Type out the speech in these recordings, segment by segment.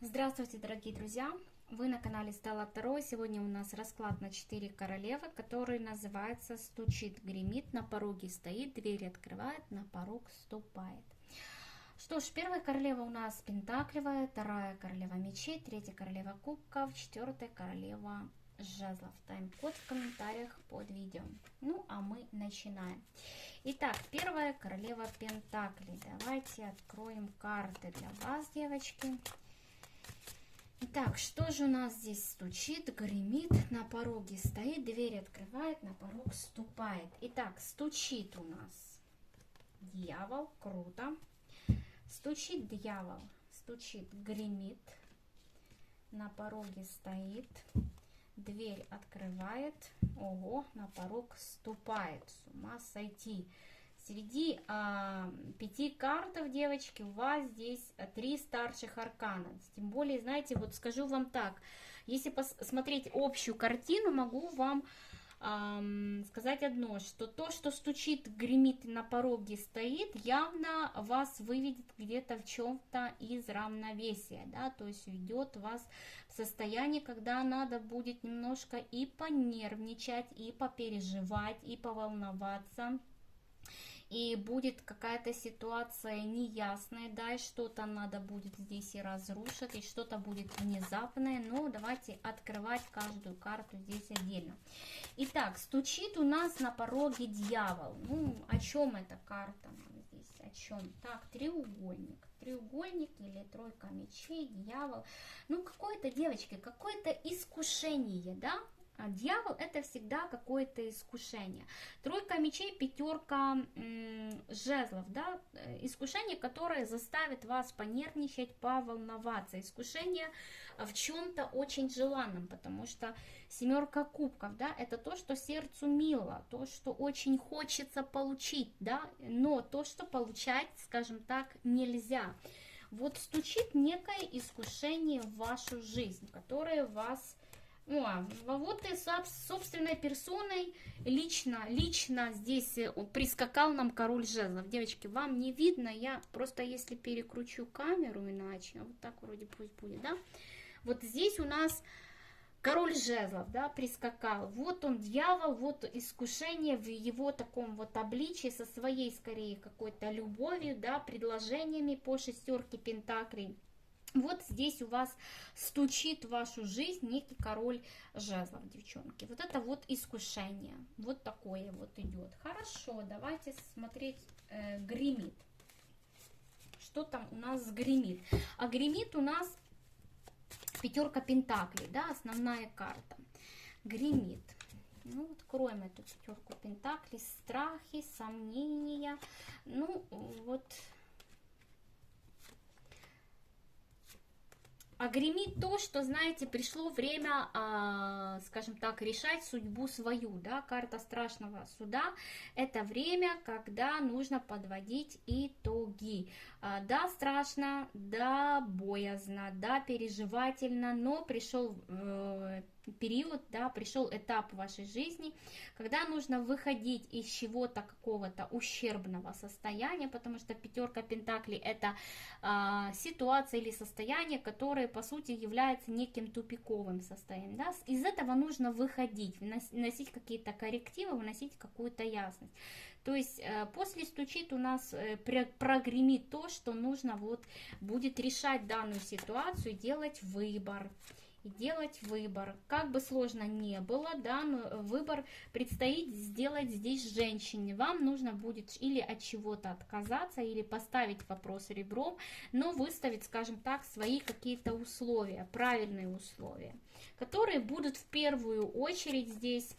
Здравствуйте, дорогие друзья! Вы на канале Стелла Таро. Сегодня у нас расклад на 4 королевы, который называется «Стучит, гремит, на пороге стоит, дверь открывает, на порог ступает». Что ж, первая королева у нас пентаклевая, вторая королева мечей, третья королева кубков, четвертая королева жезлов. Тайм-код в комментариях под видео. Ну, а мы начинаем. Итак, первая королева пентаклей. Давайте откроем карты для вас, девочки. Итак, что же у нас здесь стучит, гремит, на пороге стоит, дверь открывает, на порог ступает. Итак, стучит у нас дьявол, круто. Стучит дьявол, стучит, гремит, на пороге стоит, дверь открывает, ого, на порог ступает, с ума сойти. Среди 5 картов, девочки, у вас здесь 3 старших аркана. Тем более, знаете, вот скажу вам так, если посмотреть общую картину, могу вам сказать одно, что то, что стучит, гремит, на пороге стоит, явно вас выведет где-то в чем-то из равновесия, да, то есть ведет вас в состояние, когда надо будет немножко и понервничать, и попереживать, и поволноваться. И будет какая-то ситуация неясная, да, и что-то надо будет здесь и разрушить, и что-то будет внезапное, но давайте открывать каждую карту здесь отдельно. Итак, стучит у нас на пороге дьявол. Ну, о чем эта карта нам здесь, о чем? Так, треугольник или тройка мечей, дьявол. Ну, какое-то, девочки, какое-то искушение, да? А дьявол — это всегда какое-то искушение. Тройка мечей, пятерка жезлов, да, искушение, которое заставит вас понервничать, поволноваться. Искушение в чем-то очень желанном, потому что семерка кубков, да, это то, что сердцу мило, то, что очень хочется получить, да, но то, что получать, скажем так, нельзя. Вот стучит некое искушение в вашу жизнь, которое вас... вот и собственной персоной лично здесь прискакал нам король жезлов. Девочки, вам не видно, я просто если перекручу камеру иначе, вот так вроде пусть будет, да? Вот здесь у нас король жезлов, да, прискакал. Вот он дьявол, вот искушение в его таком вот обличии со своей скорее какой-то любовью, да, предложениями по шестерке пентаклей. Вот здесь у вас стучит в вашу жизнь некий король жезлов, девчонки. Вот это вот искушение. Вот такое вот идет. Хорошо, давайте смотреть гремит. Что там у нас гремит? А гремит у нас пятерка пентаклей, да, основная карта. Гремит. Ну, откроем эту пятерку пентаклей. Страхи, сомнения. Ну, вот... А гремит то, что, знаете, пришло время, скажем так, решать судьбу свою, да, карта страшного суда, это время, когда нужно подводить итоги. Да, страшно, да, боязно, да, переживательно, но пришел период, да, пришел этап в вашей жизни, когда нужно выходить из чего-то какого-то ущербного состояния, потому что пятерка пентаклей это ситуация или состояние, которое по сути является неким тупиковым состоянием, да? Из этого нужно выходить, вносить какие-то коррективы, вносить какую-то ясность. То есть после стучит у нас прогремит то, что нужно вот будет решать данную ситуацию, делать выбор. И делать выбор. Как бы сложно не было, да, но выбор предстоит сделать здесь женщине. Вам нужно будет или от чего-то отказаться, или поставить вопрос ребром, но выставить, скажем так, свои какие-то условия, правильные условия, которые будут в первую очередь здесь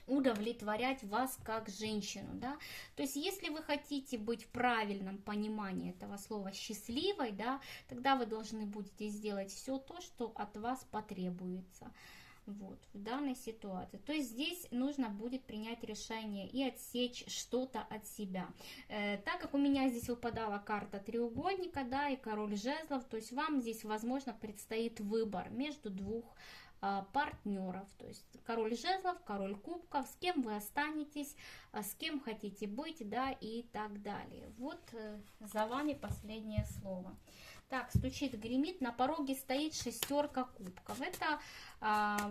удовлетворять вас как женщину, да, то есть если вы хотите быть в правильном понимании этого слова счастливой, да, тогда вы должны будете сделать все то, что от вас потребуется, вот, в данной ситуации. То есть здесь нужно будет принять решение и отсечь что-то от себя. Так как у меня здесь выпадала карта треугольника, да, и король жезлов, то есть вам здесь, возможно, предстоит выбор между двух партнеров, то есть король жезлов, король кубков, с кем вы останетесь, с кем хотите быть, да, и так далее. Вот за вами последнее слово. Так, стучит, гремит, на пороге стоит шестерка кубков. Это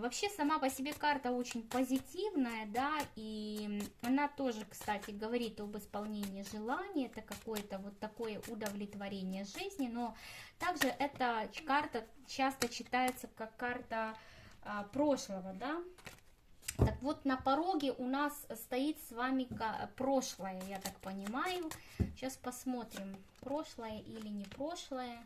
вообще сама по себе карта очень позитивная, да, и она тоже, кстати, говорит об исполнении желаний, это какое-то вот такое удовлетворение жизни, но также эта карта часто читается как карта прошлого, да. Так вот, на пороге у нас стоит с вами прошлое, я так понимаю. Сейчас посмотрим, прошлое или не прошлое.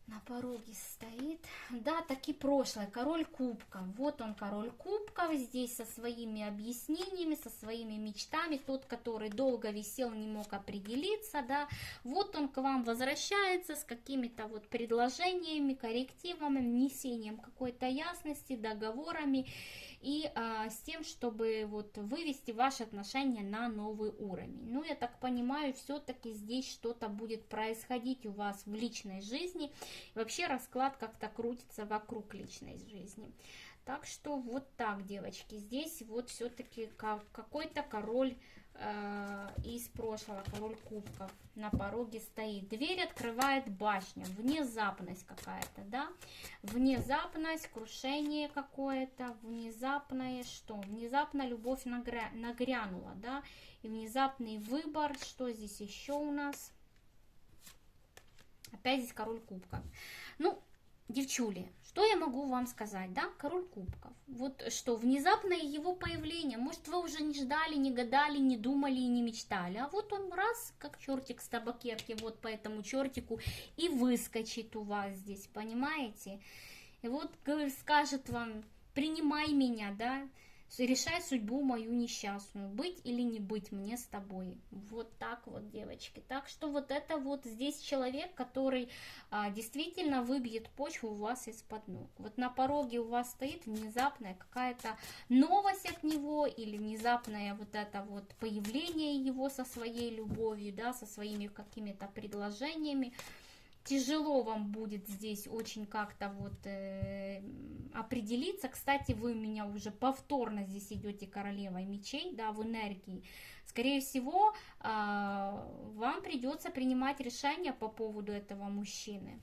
На пороге стоит, да, таки прошлое, король кубков. Вот он, король кубков, здесь со своими объяснениями, со своими мечтами. Тот, который долго висел, не мог определиться, да. Вот он к вам возвращается с какими-то вот предложениями, коррективами, внесением какой-то ясности, договорами. И с тем, чтобы вот вывести ваши отношения на новый уровень. Ну, я так понимаю, все-таки здесь что-то будет происходить у вас в личной жизни. Вообще расклад как-то крутится вокруг личной жизни. Так что вот так, девочки. Здесь вот все-таки какой-то король из прошлого, король кубков, на пороге стоит. Дверь открывает башня, внезапность какая-то, да, внезапность, крушение какое-то, внезапное что? Внезапно любовь нагрянула, да, и внезапный выбор. Что здесь еще у нас? Опять здесь король кубков. Ну, девчули, что я могу вам сказать, да, король кубков, вот что, внезапное его появление, может, вы уже не ждали, не гадали, не думали и не мечтали, а вот он раз, как чертик с табакерки, вот по этому чертику и выскочит у вас здесь, понимаете, и вот скажет вам, принимай меня, да, решай судьбу мою несчастную, быть или не быть мне с тобой. Вот так вот, девочки. Так что вот это вот здесь человек, который действительно выбьет почву у вас из-под ног. Вот на пороге у вас стоит внезапная какая-то новость от него или внезапное вот это вот появление его со своей любовью, да, со своими какими-то предложениями. Тяжело вам будет здесь очень как-то вот определиться. Кстати, вы у меня уже повторно здесь идете королевой мечей, да, в энергии. Скорее всего, вам придется принимать решение по поводу этого мужчины.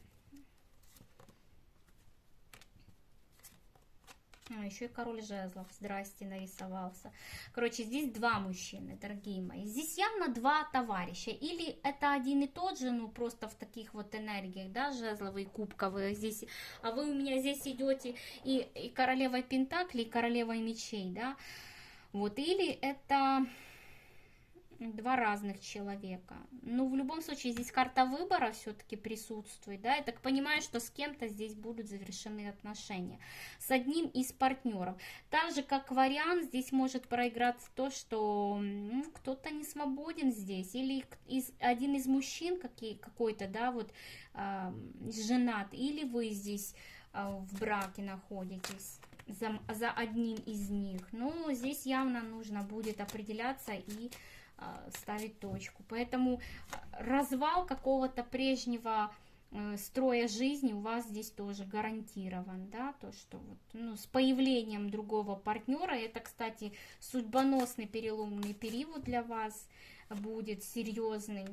Еще и король жезлов, здрасте, нарисовался. Короче, здесь два мужчины, дорогие мои. Здесь явно два товарища. Или это один и тот же, ну просто в таких вот энергиях, да, жезловые, кубковые. Здесь, а вы у меня здесь идете и королевой пентаклей, и королевой мечей, да. Вот, или это два разных человека. Ну, в любом случае, здесь карта выбора все-таки присутствует, да, я так понимаю, что с кем-то здесь будут завершены отношения, с одним из партнеров. Так же, как вариант, здесь может проиграться то, что кто-то не свободен здесь, или один из мужчин какой-то, да, вот, женат, или вы здесь в браке находитесь за одним из них. Но здесь явно нужно будет определяться и ставить точку. Поэтому развал какого-то прежнего строя жизни у вас здесь тоже гарантирован, да, то, что вот, ну, с появлением другого партнера, это, кстати, судьбоносный переломный период для вас будет серьезный.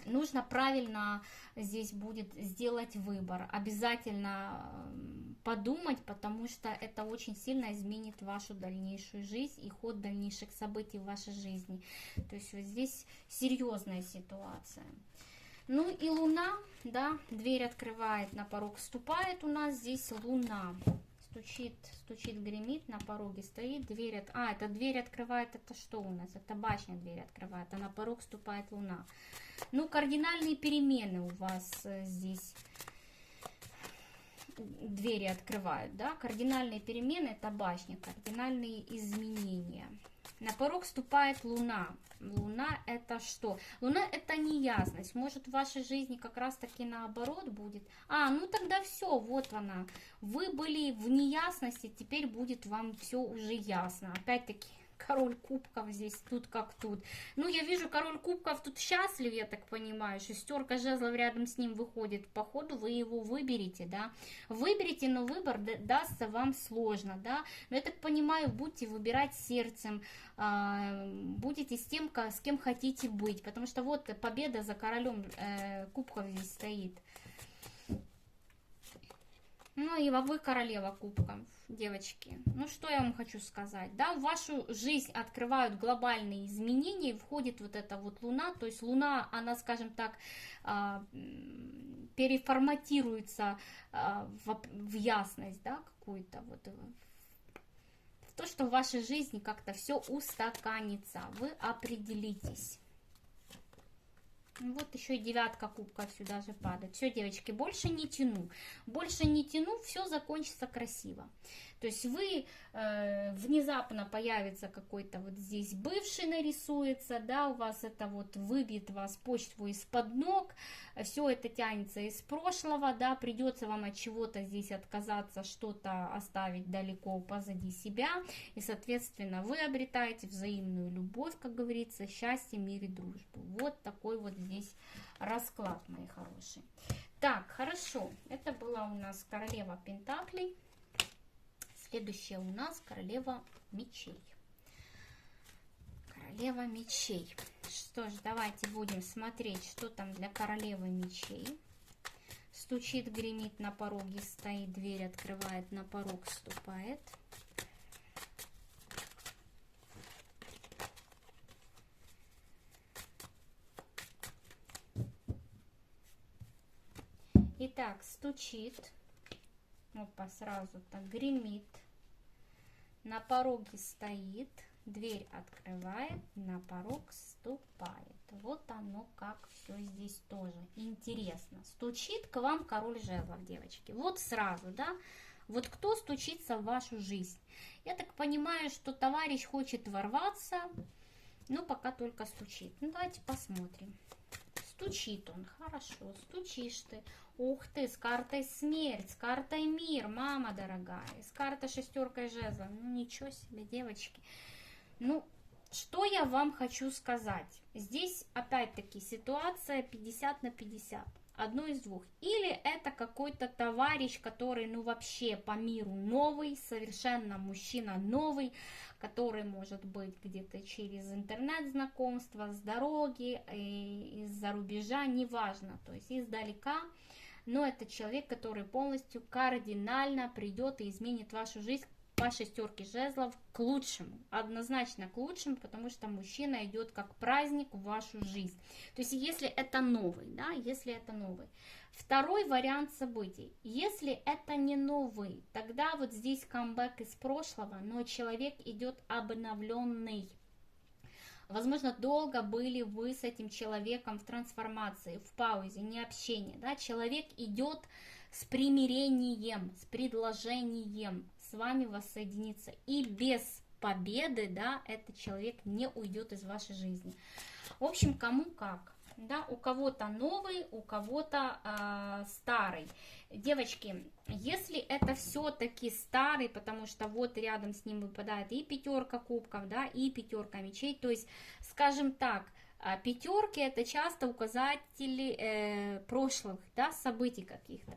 Нужно правильно здесь будет сделать выбор, обязательно подумать, потому что это очень сильно изменит вашу дальнейшую жизнь и ход дальнейших событий в вашей жизни. То есть вот здесь серьезная ситуация. Ну и Луна, да, дверь открывает, на порог вступает у нас здесь Луна. Стучит, гремит, на пороге стоит, дверь это дверь открывает, это что у нас? Это башня дверь открывает, а на порог вступает Луна. Ну, кардинальные перемены у вас здесь двери открывают, да, кардинальные перемены, это башня, кардинальные изменения. На порог вступает Луна. Луна это что? Луна это неясность. Может в вашей жизни как раз таки наоборот будет. Ну тогда все, вот она. Вы были в неясности, теперь будет вам все уже ясно. Опять-таки король кубков здесь, тут как тут. Ну, я вижу, король кубков тут счастлив, я так понимаю. Шестерка жезлов рядом с ним выходит. Походу вы его выберете, да. Выберете, но выбор дастся вам сложно, да. Но я так понимаю, будете выбирать сердцем, будете с тем, с кем хотите быть. Потому что вот победа за королем кубков здесь стоит. Ну и вы королева кубков, девочки. Ну что я вам хочу сказать, да, в вашу жизнь открывают глобальные изменения, входит вот эта вот луна, то есть луна, она, скажем так, переформатируется в ясность, да, какую-то вот, в то, что в вашей жизни как-то все устаканится, вы определитесь. Вот еще и девятка кубков сюда же падает. Все, девочки, больше не тяну. Больше не тяну, все закончится красиво. То есть вы внезапно появится какой-то вот здесь бывший нарисуется, да, у вас это вот выбьет вас почву из-под ног, все это тянется из прошлого, да, придется вам от чего-то здесь отказаться, что-то оставить далеко позади себя, и, соответственно, вы обретаете взаимную любовь, как говорится, счастье, мир и дружбу. Вот такой вот здесь расклад, мои хорошие. Так, хорошо, это была у нас королева пентаклей. Следующая у нас королева мечей. Королева мечей. Что ж, давайте будем смотреть, что там для королевы мечей. Стучит, гремит, на пороге стоит, дверь открывает, на порог ступает. Итак, стучит. Опа, сразу так гремит. На пороге стоит, дверь открывает, на порог ступает. Вот оно как все здесь тоже интересно. Стучит к вам король жезлов, девочки. Вот сразу, да? Вот кто стучится в вашу жизнь? Я так понимаю, что товарищ хочет ворваться, но пока только стучит. Ну, давайте посмотрим. Стучит он, хорошо, стучишь ты. Ух ты, с картой смерть, с картой мир, мама дорогая, с картой шестеркой жезлов. Ну ничего себе, девочки. Ну, что я вам хочу сказать? Здесь опять-таки ситуация 50 на 50. Одно из двух. Или это какой-то товарищ, который, ну, вообще по миру новый, совершенно мужчина новый, который может быть где-то через интернет-знакомства, с дороги, из-за рубежа, неважно, то есть издалека. Но это человек, который полностью кардинально придет и изменит вашу жизнь по шестерке жезлов к лучшему, однозначно к лучшему, потому что мужчина идет как праздник в вашу жизнь. То есть если это новый, да, если это новый. Второй вариант событий. Если это не новый, тогда вот здесь камбэк из прошлого, но человек идет обновленный. Возможно, долго были вы с этим человеком в трансформации, в паузе, не общении, да, человек идет с примирением, с предложением с вами воссоединиться, и без победы, да, этот человек не уйдет из вашей жизни. В общем, кому как, да, у кого-то новый, у кого-то старый. Девочки, если это все-таки старый, потому что вот рядом с ним выпадает и пятерка кубков, да, и пятерка мечей, то есть, скажем так, пятерки это часто указатели прошлых, да, событий каких-то.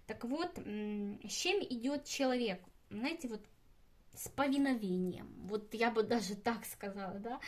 Так вот, с чем идет человек? Знаете, вот с повиновением, вот я бы даже так сказала, да,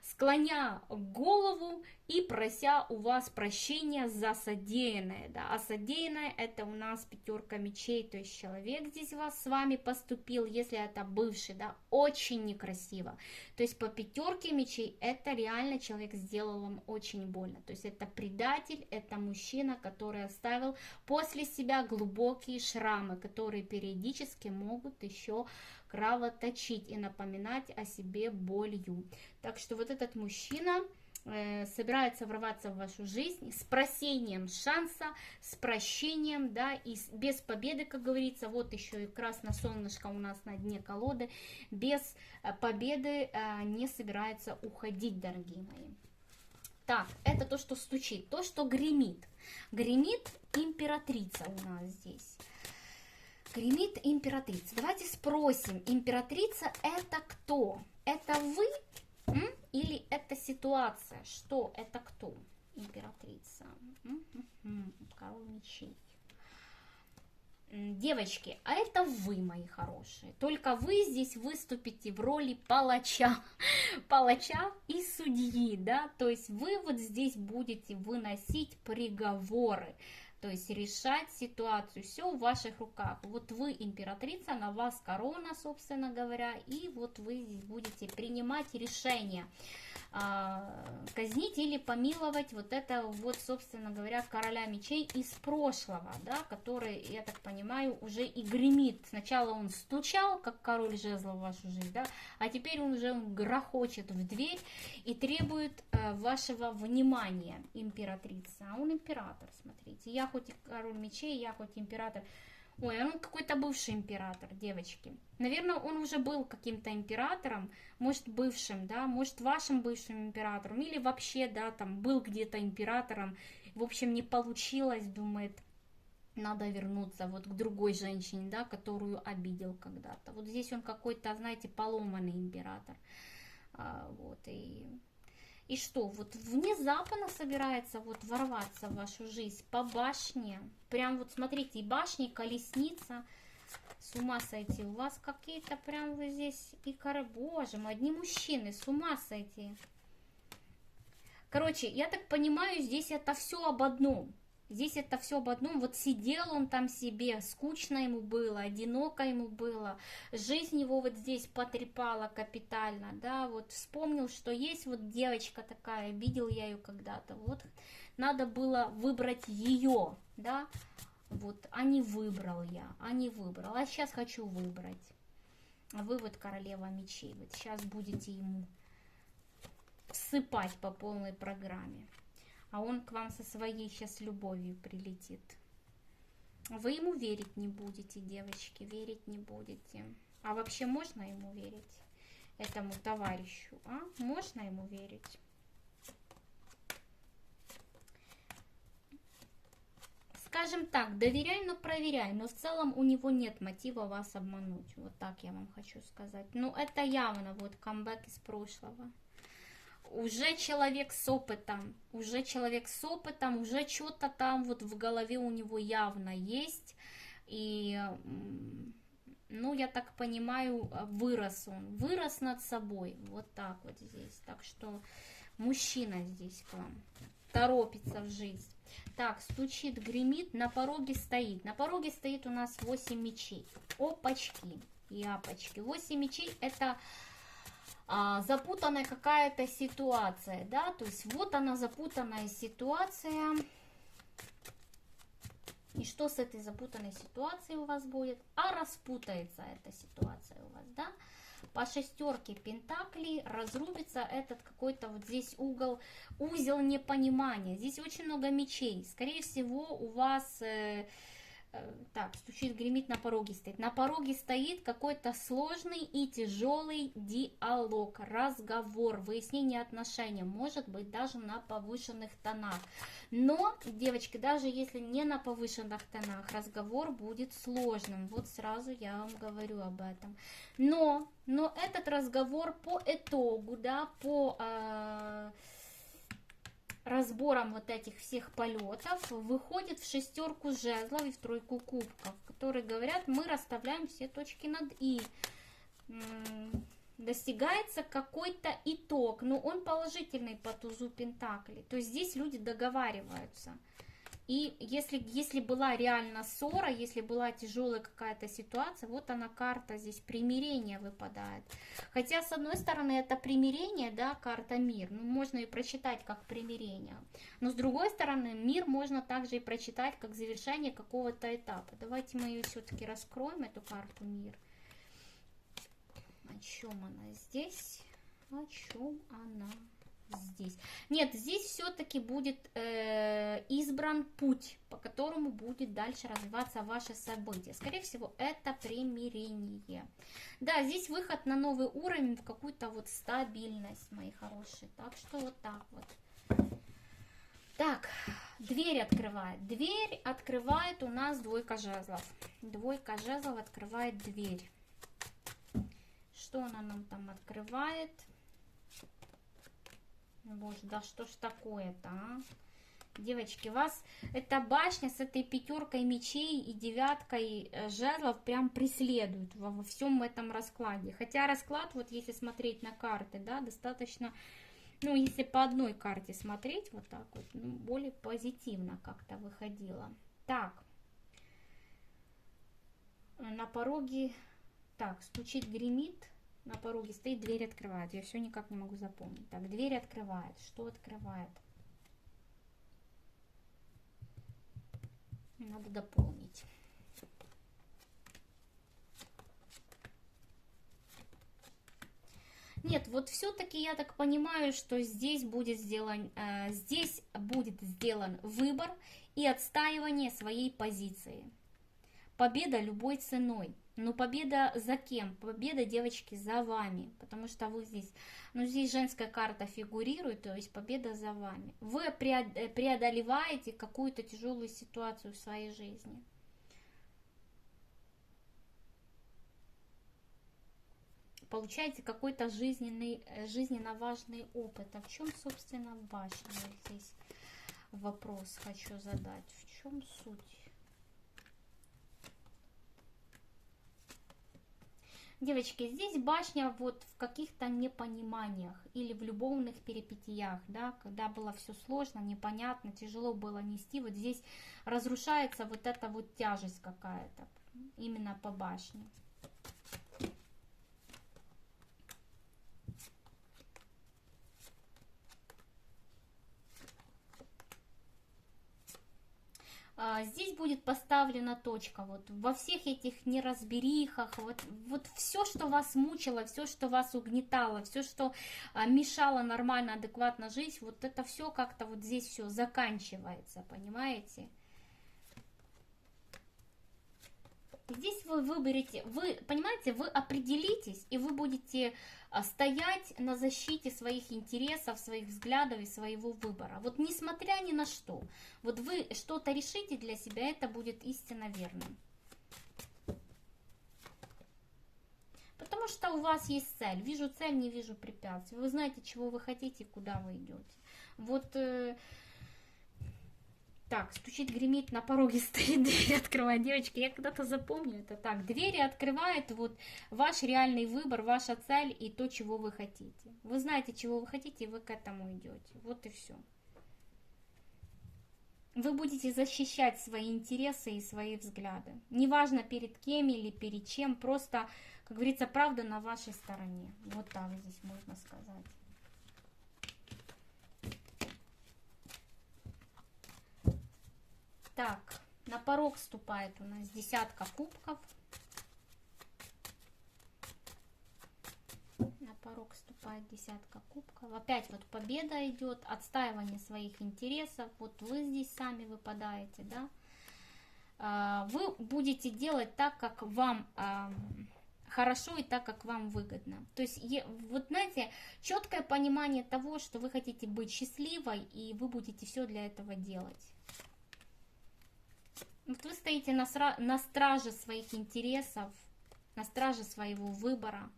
склоня голову и прося у вас прощения за содеянное, да, а содеянное это у нас пятерка мечей, то есть человек здесь вас с вами поступил, если это бывший, да, очень некрасиво, то есть по пятерке мечей это реально человек сделал вам очень больно, то есть это предатель, это мужчина, который оставил после себя глубокие шрамы, которые периодически могут еще кровоточить и напоминать о себе болью. Так что вот этот мужчина собирается ворваться в вашу жизнь с просением шанса, с прощением, да, и без победы, как говорится. Вот еще и красное солнышко у нас на дне колоды. Без победы не собирается уходить, дорогие мои. Так, это то, что стучит, то, что гремит. Гремит императрица у нас здесь. Гремит императрица. Давайте спросим, императрица это кто? это вы или это ситуация? Что? Это кто? Императрица. Король мечей. Девочки, а это вы, мои хорошие. Только вы здесь выступите в роли палача. Палача и судьи, да. То есть вы вот здесь будете выносить приговоры. То есть решать ситуацию. Все в ваших руках. Вот вы императрица, на вас корона, собственно говоря. И вот вы здесь будете принимать решения. Казнить или помиловать вот это вот, собственно говоря, короля мечей из прошлого, да, который, я так понимаю, уже и гремит. Сначала он стучал, как король жезлов в вашу жизнь, да, а теперь он уже грохочет в дверь и требует вашего внимания, императрица. А он император, смотрите. Я хоть и король мечей, я хоть император. Ой, он какой-то бывший император, девочки. Наверное, он уже был каким-то императором, может, бывшим, да, может, вашим бывшим императором, или вообще, да, там, был где-то императором, в общем, не получилось, думает, надо вернуться вот к другой женщине, да, которую обидел когда-то. Вот здесь он какой-то, знаете, поломанный император, вот, И что, вот внезапно собирается вот ворваться в вашу жизнь по башне. Прям вот смотрите, и башня, и колесница. С ума сойти. У вас какие-то прям вы здесь и боже мой, одни мужчины, с ума сойти. Короче, я так понимаю, здесь это все об одном. Здесь это все об одном. Вот сидел он там себе, скучно ему было, одиноко ему было. Жизнь его вот здесь потрепала капитально, да, вот вспомнил, что есть вот девочка такая, видел я ее когда-то, вот надо было выбрать ее, да, вот, а не выбрал я, а сейчас хочу выбрать. А вы вот королева мечей, вот сейчас будете ему всыпать по полной программе. А он к вам со своей сейчас любовью прилетит. Вы ему верить не будете, девочки, верить не будете. А вообще можно ему верить? Этому товарищу, а? Можно ему верить? Скажем так, доверяй, но проверяй. Но в целом у него нет мотива вас обмануть. Вот так я вам хочу сказать. Ну, это явно вот камбэк из прошлого. Уже человек с опытом, уже что-то там вот в голове у него явно есть. И, ну, я так понимаю, вырос над собой, вот так вот здесь. Так что мужчина здесь к вам торопится в жизнь. Так, стучит, гремит, на пороге стоит. На пороге стоит у нас 8 мечей. Опачки и апочки. 8 мечей это... запутанная какая-то ситуация, да, то есть вот она запутанная ситуация, и что с этой запутанной ситуацией у вас будет? А распутается эта ситуация у вас, да, по шестерке пентаклей разрубится этот какой-то вот здесь узел непонимания, здесь очень много мечей, скорее всего у вас... Так, стучит, гремит, на пороге стоит. На пороге стоит какой-то сложный и тяжелый диалог, разговор, выяснение отношений, может быть даже на повышенных тонах. Но, девочки, даже если не на повышенных тонах, разговор будет сложным. Вот сразу я вам говорю об этом. Но этот разговор по итогу, да, по... разбором вот этих всех полетов выходит в шестерку жезлов и в тройку кубков, которые говорят, мы расставляем все точки над «и». Достигается какой-то итог, но он положительный по тузу пентаклей. То есть здесь люди договариваются. И если была реально ссора, если была тяжелая какая-то ситуация, вот она карта здесь примирения выпадает. Хотя с одной стороны это примирение, да, карта мир, ну можно и прочитать как примирение. Но с другой стороны мир можно также и прочитать как завершение какого-то этапа. Давайте мы ее все-таки раскроем, эту карту мир. О чем она здесь? О чем она здесь? Нет, здесь все-таки будет избран путь, по которому будет дальше развиваться ваше событие. Скорее всего, это примирение. Да, здесь выход на новый уровень, в какую-то вот стабильность, мои хорошие. Так что вот так вот. Так, дверь открывает. Дверь открывает у нас двойка жезлов. Двойка жезлов открывает дверь. что она нам там открывает? Боже, да что ж такое-то, а? Девочки, вас эта башня с этой пятеркой мечей и девяткой жезлов прям преследует во всем этом раскладе. Хотя расклад, вот если смотреть на карты, да, достаточно, ну, если по одной карте смотреть, вот так вот, ну, более позитивно как-то выходило. Так, на пороге, так, стучит, гремит, на пороге стоит, дверь открывает. Я все никак не могу запомнить. Так, дверь открывает. Что открывает? Надо дополнить. Нет, вот все-таки я так понимаю, что здесь будет сделан выбор и отстаивание своей позиции. Победа любой ценой. Но победа за кем? Победа, девочки, за вами. Потому что вы здесь, ну здесь женская карта фигурирует, то есть победа за вами. Вы преодолеваете какую-то тяжелую ситуацию в своей жизни. Получаете какой-то жизненно важный опыт. А в чем, собственно, башня? Здесь вопрос хочу задать. В чем суть? Девочки, здесь башня вот в каких-то непониманиях или в любовных перипетиях, да, когда было все сложно, непонятно, тяжело было нести, вот здесь разрушается вот эта вот тяжесть какая-то, именно по башне. Здесь будет поставлена точка, вот во всех этих неразберихах, вот все, что вас мучило, все, что вас угнетало, все, что мешало нормально, адекватно жить, вот это все как-то вот здесь все заканчивается, понимаете? Здесь вы выберете, вы понимаете, вы определитесь, и вы будете стоять на защите своих интересов, своих взглядов и своего выбора. Вот несмотря ни на что, вот вы что-то решите для себя, это будет истинно верным. Потому что у вас есть цель. Вижу цель, не вижу препятствий. Вы знаете, чего вы хотите, куда вы идете. Вот... Так, стучит, гремит, на пороге стоит, дверь открывает. Девочки, я когда-то запомню это так. Двери открывает вот ваш реальный выбор, ваша цель и то, чего вы хотите. Вы знаете, чего вы хотите, и вы к этому идете. Вот и все. Вы будете защищать свои интересы и свои взгляды. Неважно перед кем или перед чем, просто, как говорится, правда на вашей стороне. Вот так здесь можно сказать. Так, на порог вступает у нас десятка кубков. На порог вступает десятка кубков. Опять вот победа идет, отстаивание своих интересов. Вот вы здесь сами выпадаете, да. Вы будете делать так, как вам хорошо и так, как вам выгодно. То есть, вот знаете, четкое понимание того, что вы хотите быть счастливой, и вы будете все для этого делать. Вот вы стоите на страже своих интересов, на страже своего выбора,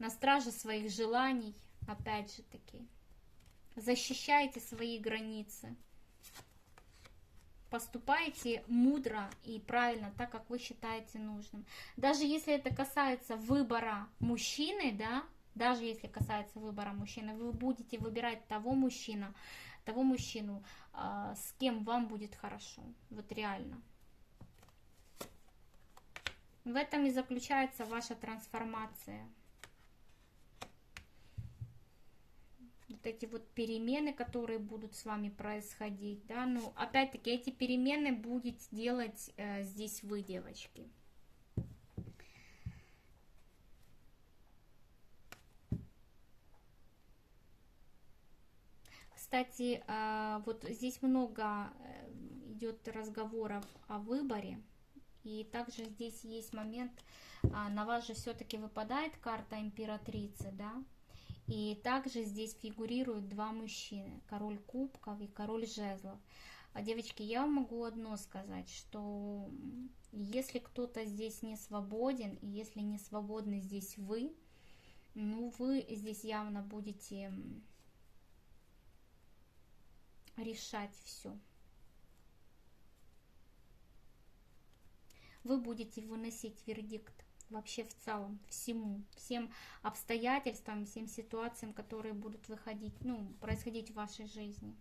на страже своих желаний, опять же таки. Защищаете свои границы. Поступаете мудро и правильно, так, как вы считаете нужным. Даже если это касается выбора мужчины, да, даже если касается выбора мужчины, вы будете выбирать того мужчину, с кем вам будет хорошо. Вот реально. В этом и заключается ваша трансформация. Вот эти вот перемены, которые будут с вами происходить, да, ну, опять-таки, эти перемены будете делать здесь вы, девочки. Кстати, вот здесь много идет разговоров о выборе, и также здесь есть момент, на вас же все-таки выпадает карта императрицы, да, и также здесь фигурируют два мужчины, король кубков и король жезлов. Девочки, я вам могу одно сказать, что если кто-то здесь не свободен, и если не свободны здесь вы, Ну, вы здесь явно будете решать все. Вы будете выносить вердикт вообще в целом, всем обстоятельствам, всем ситуациям, которые будут выходить, ну, происходить в вашей жизни.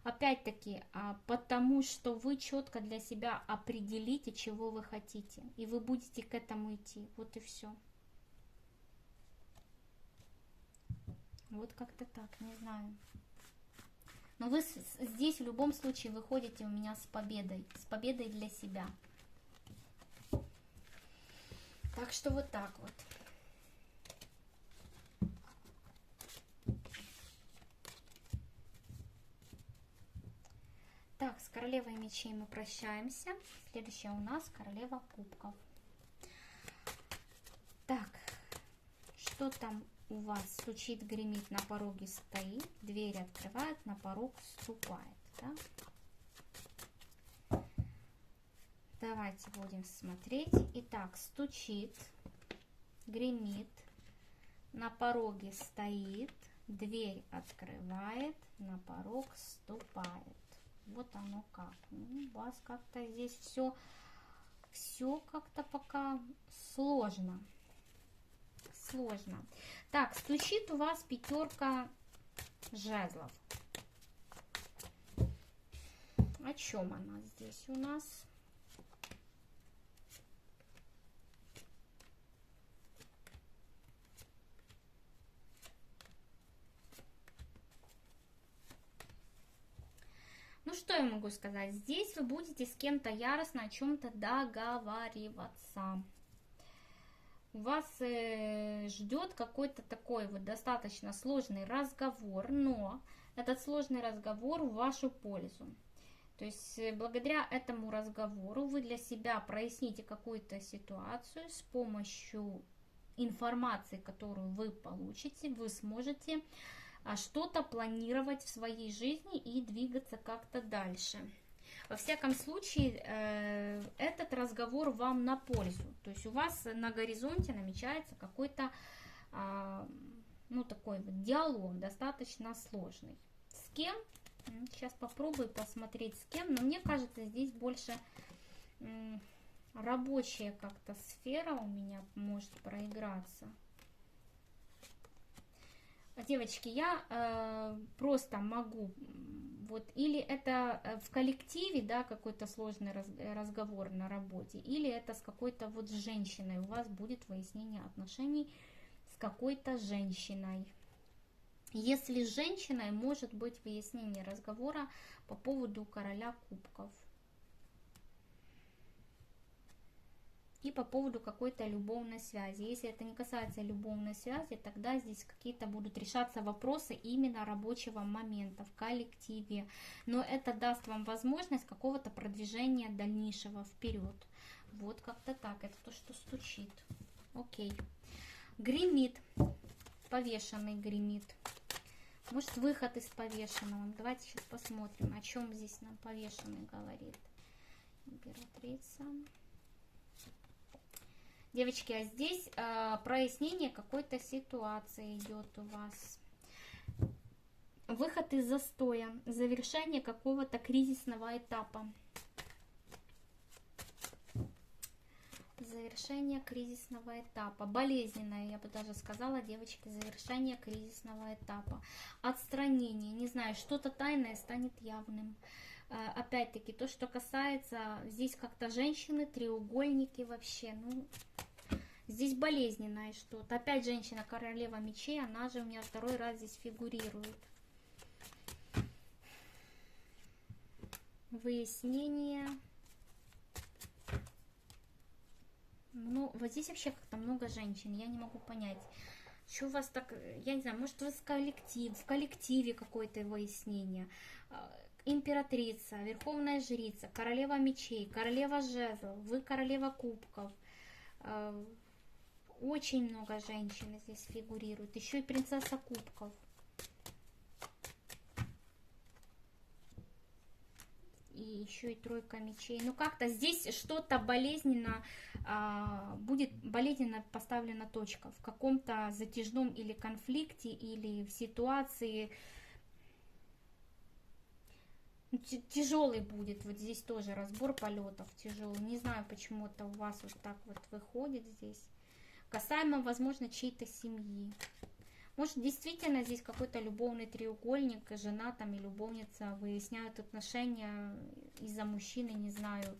Опять-таки, потому что вы четко для себя определите, чего вы хотите, и вы будете к этому идти. Вот и все. Вот как-то так, не знаю. Но вы здесь в любом случае выходите у меня с победой для себя. Так что вот так вот. Так, с королевой мечей мы прощаемся. Следующая у нас королева кубков. Так, что там у вас? Стучит, гремит, на пороге стоит, дверь открывает, на порог вступает. Да? Давайте будем смотреть. Итак, стучит, гремит, на пороге стоит, дверь открывает, на порог вступает. Вот оно как. У вас как-то здесь все как-то пока сложно. Так, стучит у вас пятерка жезлов. О чем она здесь у нас? Ну, что я могу сказать? Здесь вы будете с кем-то яростно о чем-то договариваться. Вас ждет какой-то такой вот достаточно сложный разговор, но этот сложный разговор в вашу пользу. То есть благодаря этому разговору вы для себя проясните какую-то ситуацию с помощью информации, которую вы получите, вы сможете что-то планировать в своей жизни и двигаться как-то дальше. Во всяком случае, этот разговор вам на пользу. То есть у вас на горизонте намечается какой-то, ну, такой вот диалог достаточно сложный. С кем? Сейчас попробую посмотреть с кем, но мне кажется, здесь больше рабочая как-то сфера у меня может проиграться. Девочки, я просто могу, вот, или это в коллективе, да, какой-то сложный разговор на работе, или это с какой-то вот женщиной, у вас будет выяснение отношений с какой-то женщиной. Если с женщиной, может быть выяснение разговора по поводу короля кубков. И по поводу какой-то любовной связи. Если это не касается любовной связи, тогда здесь какие-то будут решаться вопросы именно рабочего момента в коллективе. Но это даст вам возможность какого-то продвижения дальнейшего вперед. Вот как-то так. Это то, что стучит. Окей. Гремит. Повешенный гремит. Может, выход из повешенного. Давайте сейчас посмотрим, о чем здесь нам повешенный говорит. Императрица. Девочки, а здесь прояснение какой-то ситуации идет у вас. Выход из застоя, завершение какого-то кризисного этапа. Завершение кризисного этапа. Болезненное, я бы даже сказала, девочки, завершение кризисного этапа. Отстранение, не знаю, что-то тайное станет явным. Опять-таки, то, что касается здесь как-то женщины, треугольники вообще, ну, здесь болезненное что-то. Опять женщина, королева мечей, она же у меня второй раз здесь фигурирует. Выяснение. Ну, вот здесь вообще как-то много женщин, я не могу понять. Что у вас так, я не знаю, может вы в коллективе какое-то выяснение. Императрица, верховная жрица, королева мечей, королева жезлов, вы королева кубков. Очень много женщин здесь фигурирует. Еще и принцесса кубков. И еще и тройка мечей. Ну как-то здесь что-то болезненно, будет болезненно поставлена точка в каком-то затяжном или конфликте, или в ситуации. Тяжелый будет, вот здесь тоже разбор полетов тяжелый. Не знаю, почему это у вас вот так вот выходит здесь. Касаемо, возможно, чьей-то семьи. Может, действительно здесь какой-то любовный треугольник, жена там и любовница выясняют отношения из-за мужчины, не знаю.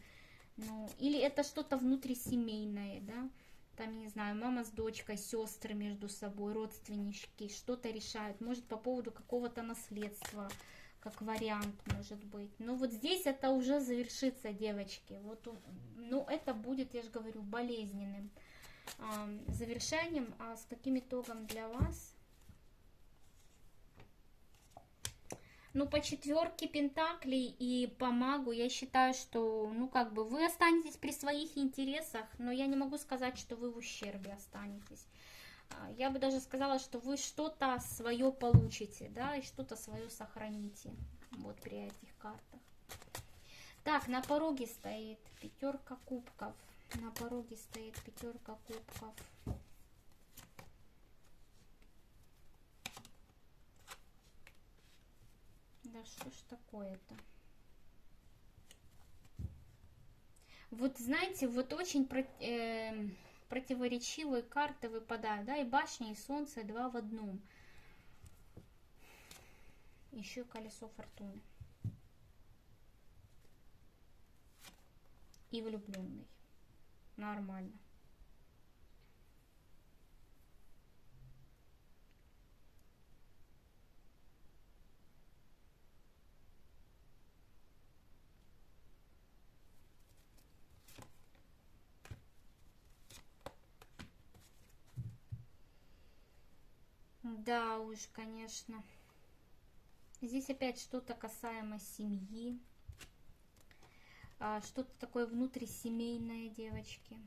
Ну, или это что-то внутрисемейное, да? Там, не знаю, мама с дочкой, сестры между собой, родственнички, что-то решают. Может, по поводу какого-то наследства, как вариант, может быть. Но вот здесь это уже завершится, девочки. Вот, ну, это будет, я же говорю, болезненным завершением. А с каким итогом для вас? Ну, по четверке пентаклей и по магу я считаю, что, ну, как бы вы останетесь при своих интересах, но я не могу сказать, что вы в ущербе останетесь. Я бы даже сказала, что вы что-то свое получите, да, и что-то свое сохраните, вот при этих картах. Так, на пороге стоит пятерка кубков, на пороге стоит пятерка кубков. Да что ж такое-то? Вот знаете, вот очень противоречивые карты выпадают, да, и башня, и солнце, два в одном. Еще и колесо фортуны. И влюбленный. Нормально. Да уж, конечно. Здесь опять что-то касаемо семьи. Что-то такое внутрисемейное, девочки.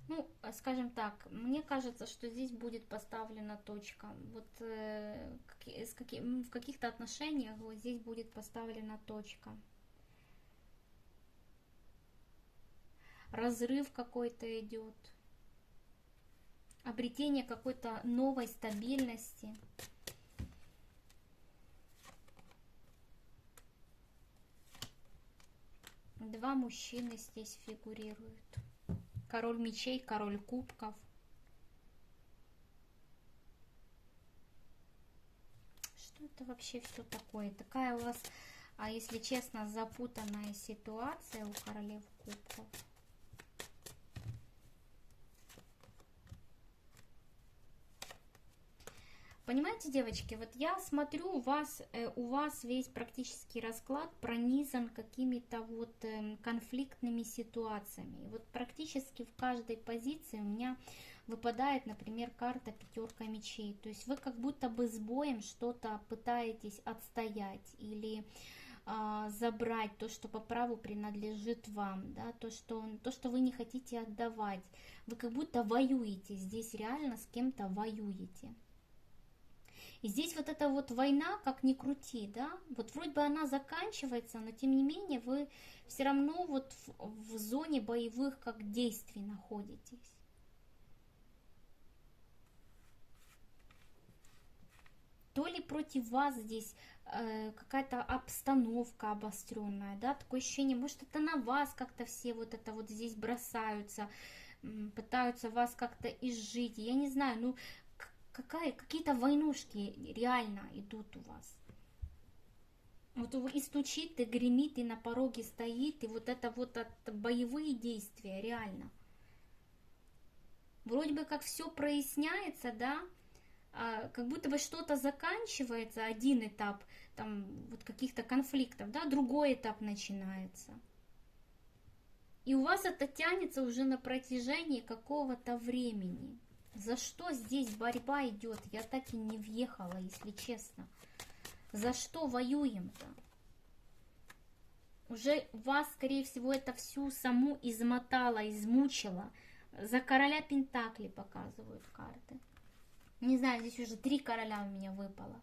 Ну, скажем так, мне кажется, что здесь будет поставлена точка. Вот в каких-то отношениях вот здесь будет поставлена точка. Разрыв какой-то идет. Обретение какой-то новой стабильности. Два мужчины здесь фигурируют. Король мечей, король кубков. Что это вообще все такое? Такая у вас, если честно, запутанная ситуация у королев кубков. Понимаете, девочки, вот я смотрю, у вас весь практически расклад пронизан какими-то вот конфликтными ситуациями. Вот практически в каждой позиции у меня выпадает, например, карта пятерка мечей. То есть вы как будто бы с боем что-то пытаетесь отстоять или забрать то, что по праву принадлежит вам, да, то, что вы не хотите отдавать. Вы как будто воюете, здесь реально с кем-то воюете. И здесь вот эта вот война, как ни крути, да, вот вроде бы она заканчивается, но тем не менее вы все равно вот в зоне боевых как действий находитесь. То ли против вас здесь какая-то обстановка обостренная, да, такое ощущение, может это на вас как-то все вот это вот здесь бросаются, пытаются вас как-то изжить, я не знаю, ну какие-то войнушки реально идут у вас. Вот и стучит, и гремит, и на пороге стоит, и вот это вот боевые действия, реально. Вроде бы как все проясняется, да, как будто бы что-то заканчивается, один этап там вот каких-то конфликтов, да, другой этап начинается. И у вас это тянется уже на протяжении какого-то времени. За что здесь борьба идет? Я так и не въехала, если честно. За что воюем-то? Уже вас, скорее всего, это всю саму измотало, измучило. За короля пентаклей показывают карты. Не знаю, здесь уже 3 короля у меня выпало.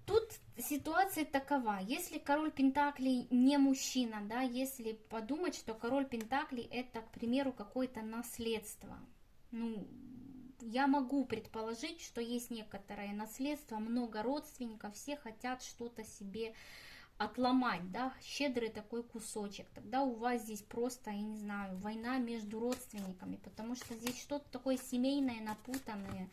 Тут Ситуация такова, если король Пентаклей не мужчина, да, если подумать, что король Пентаклей это, к примеру, какое-то наследство, ну, я могу предположить, что есть некоторое наследство, много родственников, все хотят что-то себе отломать, да, щедрый такой кусочек, тогда у вас здесь просто, я не знаю, война между родственниками, потому что здесь что-то такое семейное, напутанное.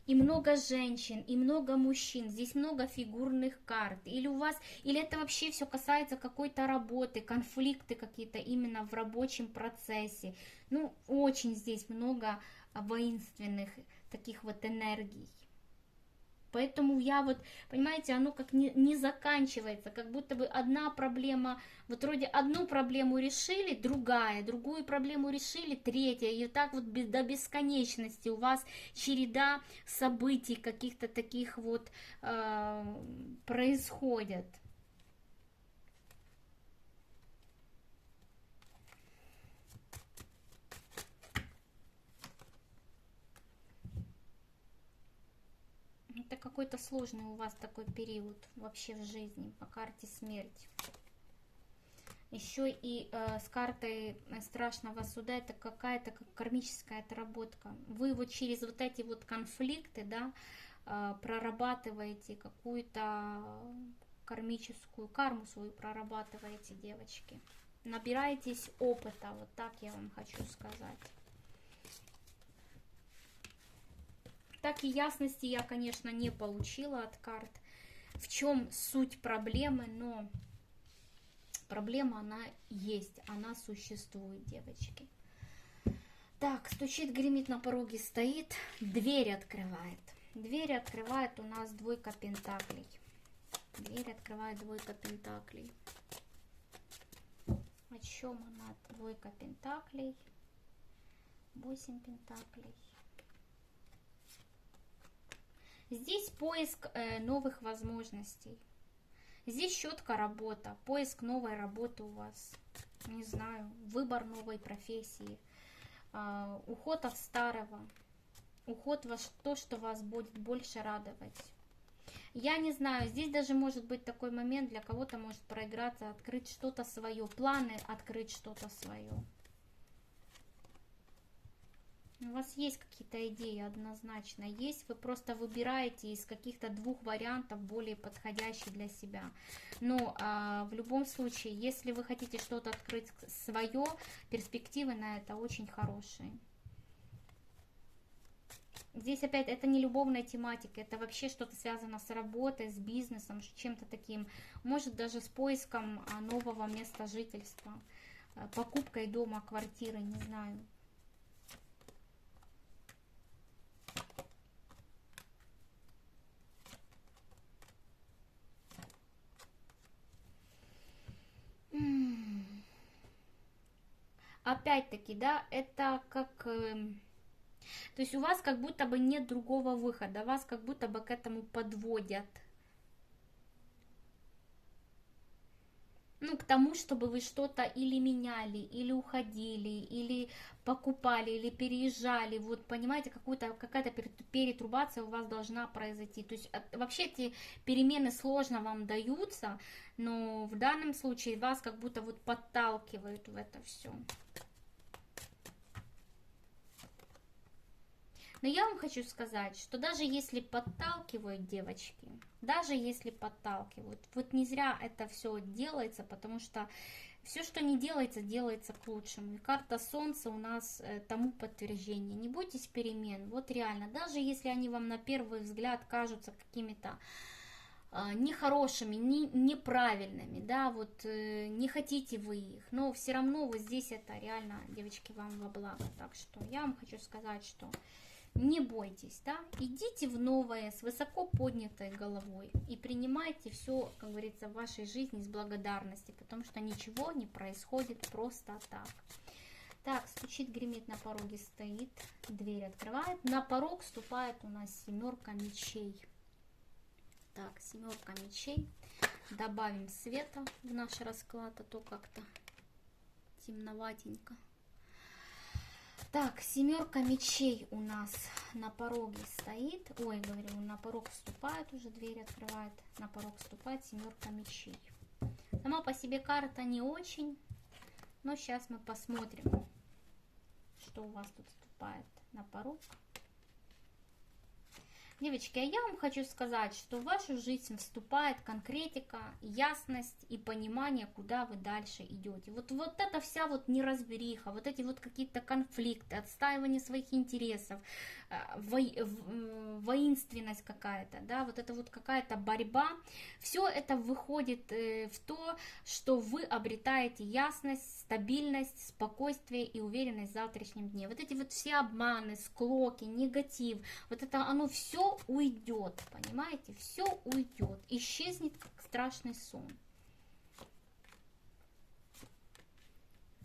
И много женщин, и много мужчин, здесь много фигурных карт. Или у вас, или это вообще все касается какой-то работы, конфликты какие-то именно в рабочем процессе. Ну, очень здесь много воинственных таких вот энергий. Поэтому я вот, понимаете, оно как не заканчивается, как будто бы одна проблема, вот вроде одну проблему решили, другую проблему решили, третья, и так вот до бесконечности у вас череда событий каких-то таких вот происходят. Это какой-то сложный у вас такой период вообще в жизни по карте смерть. Еще и с картой страшного суда это какая-то как кармическая отработка. Вы вот через вот эти вот конфликты, да, прорабатываете какую-то кармическую карму свою, прорабатываете, девочки. Набираетесь опыта, вот так я вам хочу сказать. Так и ясности я, конечно, не получила от карт, в чем суть проблемы, но проблема, она есть, она существует, девочки. Так, стучит, гремит, на пороге стоит, дверь открывает. Дверь открывает у нас двойка пентаклей. Дверь открывает двойка пентаклей. О чем она? Двойка пентаклей, 8 пентаклей. Здесь поиск новых возможностей. Здесь четко работа, поиск новой работы у вас. Не знаю, выбор новой профессии, уход от старого, уход во то, что вас будет больше радовать. Я не знаю, здесь даже может быть такой момент, для кого-то может проиграться, открыть что-то свое, планы открыть что-то свое. У вас есть какие-то идеи, однозначно есть, вы просто выбираете из каких-то двух вариантов более подходящий для себя. Но в любом случае, если вы хотите что-то открыть свое, перспективы на это очень хорошие. Здесь опять это не любовная тематика, это вообще что-то связано с работой, с бизнесом, с чем-то таким. Может даже с поиском нового места жительства, покупкой дома, квартиры, не знаю. Опять-таки, да, это как... То есть у вас как будто бы нет другого выхода, вас как будто бы к этому подводят. Ну, к тому, чтобы вы что-то или меняли, или уходили, или покупали, или переезжали. Вот, понимаете, какая-то перетрубация у вас должна произойти. То есть вообще эти перемены сложно вам даются, но в данном случае вас как будто вот подталкивают в это все. Но я вам хочу сказать, что даже если подталкивают, девочки, даже если подталкивают, вот не зря это все делается, потому что все, что не делается, делается к лучшему. И карта Солнца у нас тому подтверждение. Не бойтесь перемен, вот реально, даже если они вам на первый взгляд кажутся какими-то нехорошими, неправильными, да, вот не хотите вы их, но все равно вот здесь это реально, девочки, вам во благо. Так что я вам хочу сказать, что не бойтесь, да, идите в новое с высоко поднятой головой и принимайте все, как говорится, в вашей жизни с благодарностью, потому что ничего не происходит просто так. Так, стучит, гремит, на пороге стоит, дверь открывает, на порог вступает у нас 7 мечей. Так, 7 мечей, добавим света в наш расклад, а то как-то темноватенько. Так, семерка мечей у нас на пороге стоит. Ой, говорю, на порог вступает, уже дверь открывает. На порог вступает семерка мечей. Сама по себе карта не очень, но сейчас мы посмотрим, что у вас тут вступает на порог. Девочки, а я вам хочу сказать, что в вашу жизнь вступает конкретика, ясность и понимание, куда вы дальше идете. Вот эта вся вот неразбериха, вот эти вот какие-то конфликты, отстаивание своих интересов, воинственность какая-то, да, вот это вот какая-то борьба, все это выходит в то, что вы обретаете ясность, стабильность, спокойствие и уверенность в завтрашнем дне. Вот эти вот все обманы, склоки, негатив, вот это оно все уйдет, понимаете, все уйдет, исчезнет как страшный сон.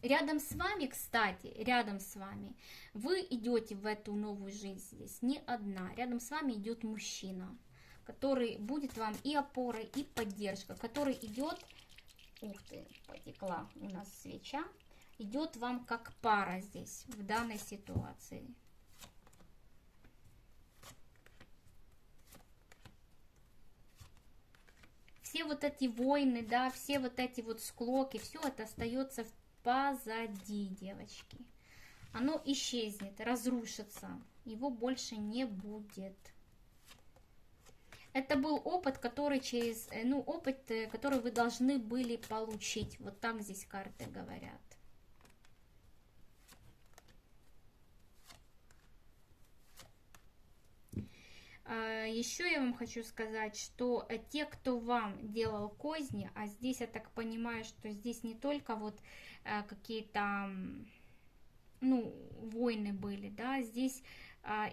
Рядом с вами, кстати, рядом с вами, вы идете в эту новую жизнь здесь не одна. Рядом с вами идет мужчина, который будет вам и опорой, и поддержкой, который идет, ух ты, потекла у нас свеча, идет вам как пара здесь, в данной ситуации. Все вот эти войны, да, все вот эти вот склоки, все это остается позади, девочки. Оно исчезнет, разрушится, его больше не будет. Это был опыт, который который вы должны были получить. Вот так здесь карты говорят. Еще я вам хочу сказать, что те, кто вам делал козни, а здесь я так понимаю, что здесь не только вот какие-то, войны были, да, здесь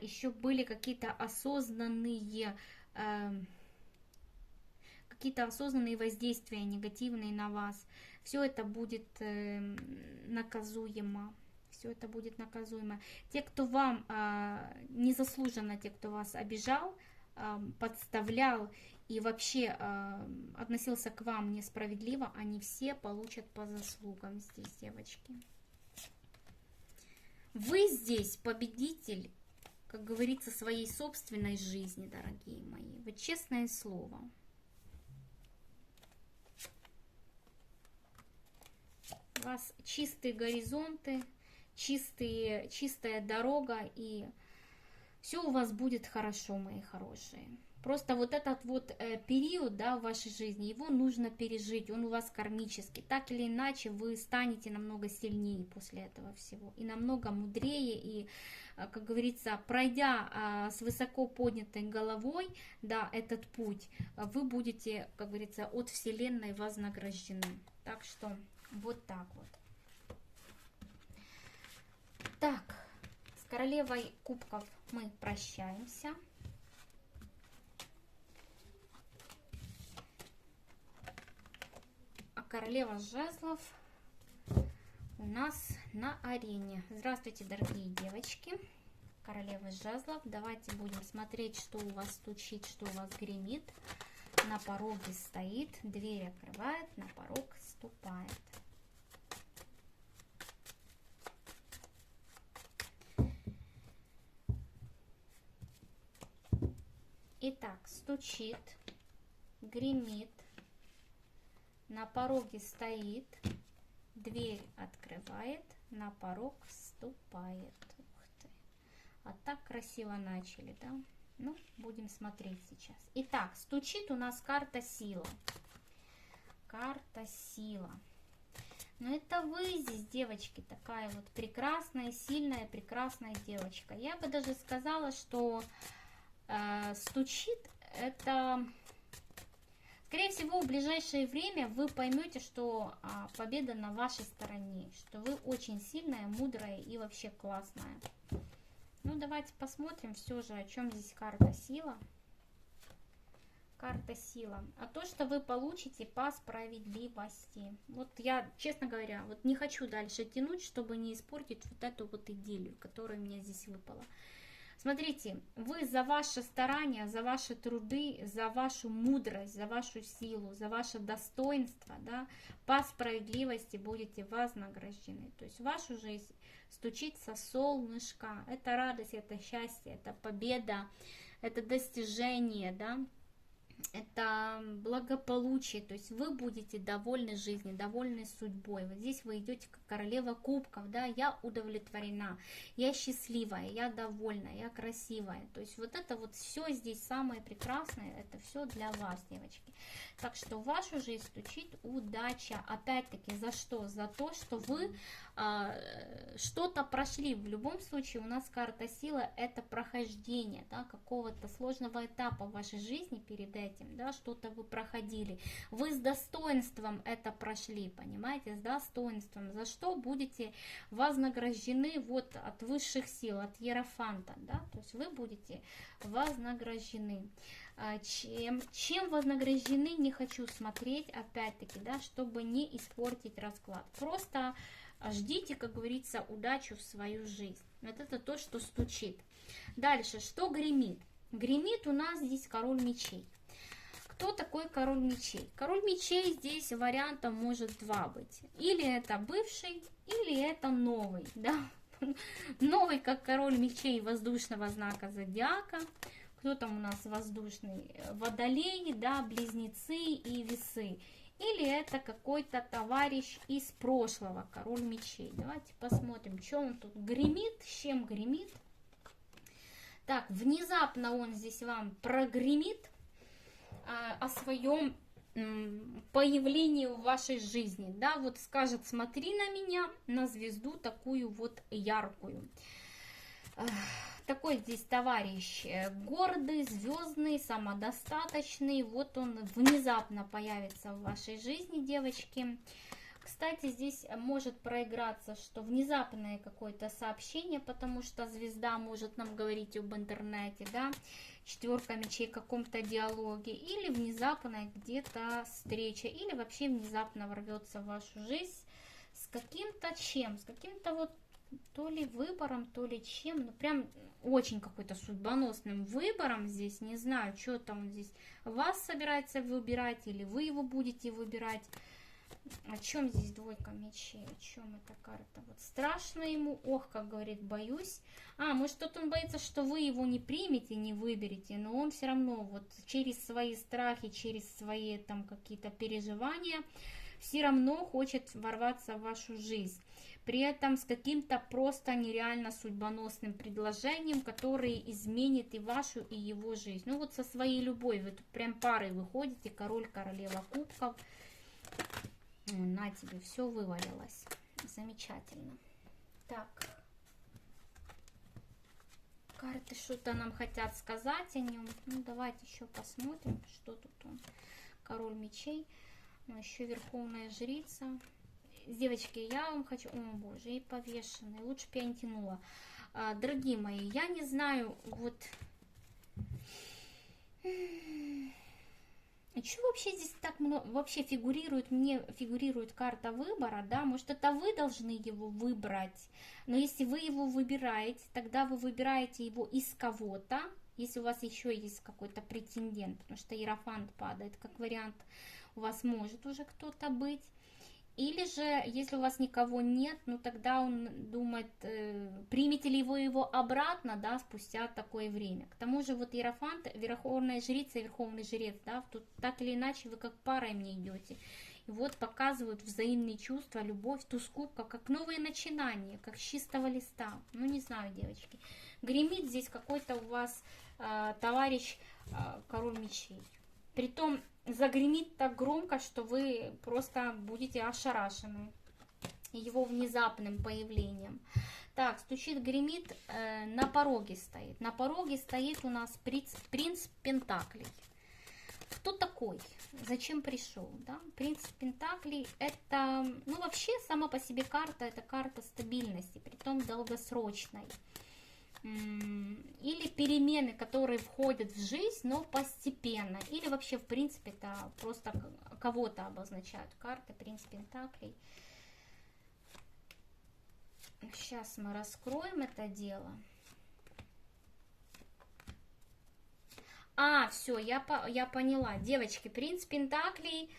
еще были какие-то осознанные воздействия негативные на вас. Все это будет наказуемо. Все это будет наказуемо. Те, кто вам незаслуженно, те, кто вас обижал, подставлял и вообще относился к вам несправедливо, они все получат по заслугам здесь, девочки. Вы здесь победитель, как говорится, своей собственной жизни, дорогие мои. Вы честное слово. У вас чистые горизонты, чистая дорога, и все у вас будет хорошо, мои хорошие. Просто вот этот вот период, да, в вашей жизни, его нужно пережить, он у вас кармический. Так или иначе, вы станете намного сильнее после этого всего, и намного мудрее, и, как говорится, пройдя с высоко поднятой головой, да, этот путь, вы будете, как говорится, от Вселенной вознаграждены. Так что вот так вот. Так, с королевой кубков мы прощаемся. А королева жезлов у нас на арене. Здравствуйте, дорогие девочки. Королева жезлов. Давайте будем смотреть, что у вас стучит, что у вас гремит. На пороге стоит, дверь открывает, на порог ступает. Итак, стучит, гремит, на пороге стоит, дверь открывает, на порог вступает. Ух ты. А так красиво начали, да? Ну, будем смотреть сейчас. Итак, стучит у нас карта сила. Карта сила. Но это вы здесь, девочки, такая вот прекрасная, сильная, прекрасная девочка. Я бы даже сказала, что стучит это, скорее всего, в ближайшее время вы поймете, что победа на вашей стороне, что вы очень сильная, мудрая и вообще классная. Ну, давайте посмотрим все же, о чем здесь карта сила. Карта сила. А то, что вы получите по справедливости. Вот я, честно говоря, вот не хочу дальше тянуть, чтобы не испортить вот эту вот идиллию, которая у меня здесь выпала. Смотрите, вы за ваше старание, за ваши труды, за вашу мудрость, за вашу силу, за ваше достоинство, да, по справедливости будете вознаграждены. То есть в вашу жизнь стучится солнышко. Это радость, это счастье, это победа, это достижение, да, это благополучие, то есть вы будете довольны жизнью, довольны судьбой. Вот здесь вы идете как королева кубков, да, я удовлетворена, я счастливая, я довольна, я красивая. То есть вот это вот все здесь самое прекрасное, это все для вас, девочки. Так что в вашу жизнь стучит удача. Опять-таки, за что? За то, что вы что-то прошли. В любом случае у нас карта сила — это прохождение, да, какого-то сложного этапа в вашей жизни перед этим, да, что-то вы проходили. Вы с достоинством это прошли, понимаете, с достоинством, за что будете вознаграждены вот от высших сил, от Иерофанта, да, то есть вы будете вознаграждены. Чем вознаграждены, не хочу смотреть, опять-таки, да, чтобы не испортить расклад. Просто ждите, как говорится, удачу в свою жизнь. Вот это то, что стучит. Дальше, что гремит? Гремит у нас здесь король мечей. Кто такой король мечей? Король мечей здесь вариантов может два быть. Или это бывший, или это новый, да. Новый, как король мечей воздушного знака зодиака. Кто там у нас воздушный? Водолей, да, близнецы и весы. Или это какой-то товарищ из прошлого, король мечей. Давайте посмотрим, что он тут гремит, с чем гремит. Так, внезапно он здесь вам прогремит о своем появлении в вашей жизни. Да, вот скажет: смотри на меня, на звезду такую вот яркую. Такой здесь товарищ гордый, звездный, самодостаточный. Вот он внезапно появится в вашей жизни, девочки. Кстати, здесь может проиграться, что внезапное какое-то сообщение, потому что звезда может нам говорить об интернете, да, четверка мечей, каком-то диалоге, или внезапная где-то встреча, или вообще внезапно ворвется в вашу жизнь с каким-то чем, с каким-то вот то ли выбором, то ли чем, ну прям очень какой-то судьбоносным выбором здесь, не знаю, что там он здесь вас собирается выбирать, или вы его будете выбирать. О чем здесь двойка мечей, о чем эта карта? Вот страшно ему, ох, как говорит, боюсь. Может, тут он боится, что вы его не примете, не выберете, но он все равно вот через свои страхи, через свои там какие-то переживания все равно хочет ворваться в вашу жизнь. При этом с каким-то просто нереально судьбоносным предложением, которое изменит и вашу, и его жизнь. Ну вот со своей любовью, вы тут прям парой выходите, король, королева кубков. На тебе, все вывалилось. Замечательно. Так. Карты что-то нам хотят сказать о нем. Ну, давайте еще посмотрим, что тут он. Король мечей. Еще верховная жрица. Девочки, я вам хочу... О, боже, и повешенный. Лучше бы я не тянула. Дорогие мои, я не знаю, вот... Что вообще здесь так много, вообще фигурирует, мне фигурирует карта выбора, да, может это вы должны его выбрать, но если вы его выбираете, тогда вы выбираете его из кого-то, если у вас еще есть какой-то претендент, потому что Иерофант падает, как вариант, у вас может уже кто-то быть. Или же, если у вас никого нет, ну тогда он думает, примете ли вы его обратно, да, спустя такое время. К тому же вот Иерофант, верховная жрица и верховный жрец, да, тут так или иначе вы как парой мне идете. И вот показывают взаимные чувства, любовь, туз кубков, как новое начинание, как с чистого листа. Ну не знаю, девочки. Гремит здесь какой-то у вас товарищ король мечей. Притом загремит так громко, что вы просто будете ошарашены его внезапным появлением. Так, стучит, гремит, на пороге стоит. На пороге стоит у нас принц Пентаклей. Кто такой? Зачем пришел? Да? Принц Пентаклей — это, ну вообще сама по себе карта, это карта стабильности, притом долгосрочной. Или перемены, которые входят в жизнь, но постепенно. Или вообще, в принципе, это просто кого-то обозначают. Карты, принц Пентаклей. Сейчас мы раскроем это дело. Все, я поняла. Девочки, принц Пентаклей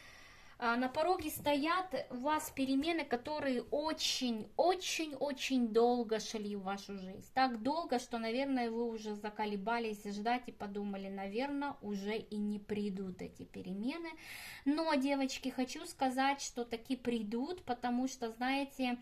На пороге стоят у вас перемены, которые очень-очень-очень долго шли в вашу жизнь. Так долго, что, наверное, вы уже заколебались ждать и подумали, наверное, уже и не придут эти перемены. Но, девочки, хочу сказать, что таки придут, потому что, знаете,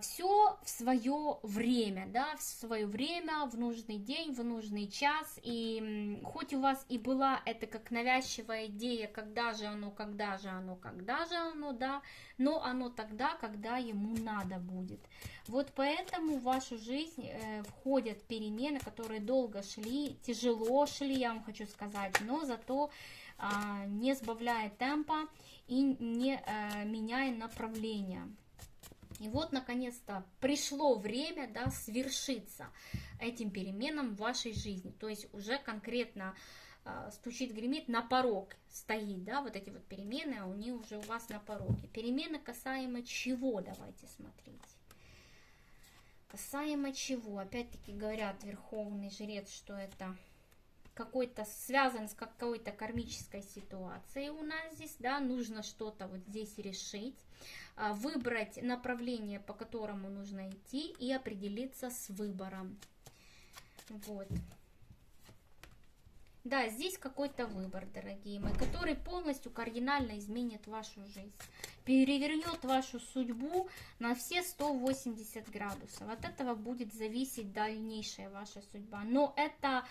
все в свое время, да, в свое время, в нужный день, в нужный час. И хоть у вас и была это как навязчивая идея, когда же оно, когда же оно, когда же оно, да, но оно тогда, когда ему надо будет. Вот поэтому в вашу жизнь входят перемены, которые долго шли, тяжело шли, я вам хочу сказать, но зато не сбавляя темпа и не меняя направления. И вот, наконец-то, пришло время, да, свершиться этим переменам в вашей жизни. То есть уже конкретно стучит, гремит, на порог стоит, да, вот эти вот перемены, они уже у вас на пороге. Перемены касаемо чего, давайте смотреть. Касаемо чего, опять-таки говорят Верховный Жрец, что это какой-то связан с какой-то кармической ситуацией у нас здесь, да, нужно что-то вот здесь решить, выбрать направление, по которому нужно идти, и определиться с выбором. Вот. Да, здесь какой-то выбор, дорогие мои, который полностью кардинально изменит вашу жизнь, перевернет вашу судьбу на все 180 градусов. От этого будет зависеть дальнейшая ваша судьба. Но это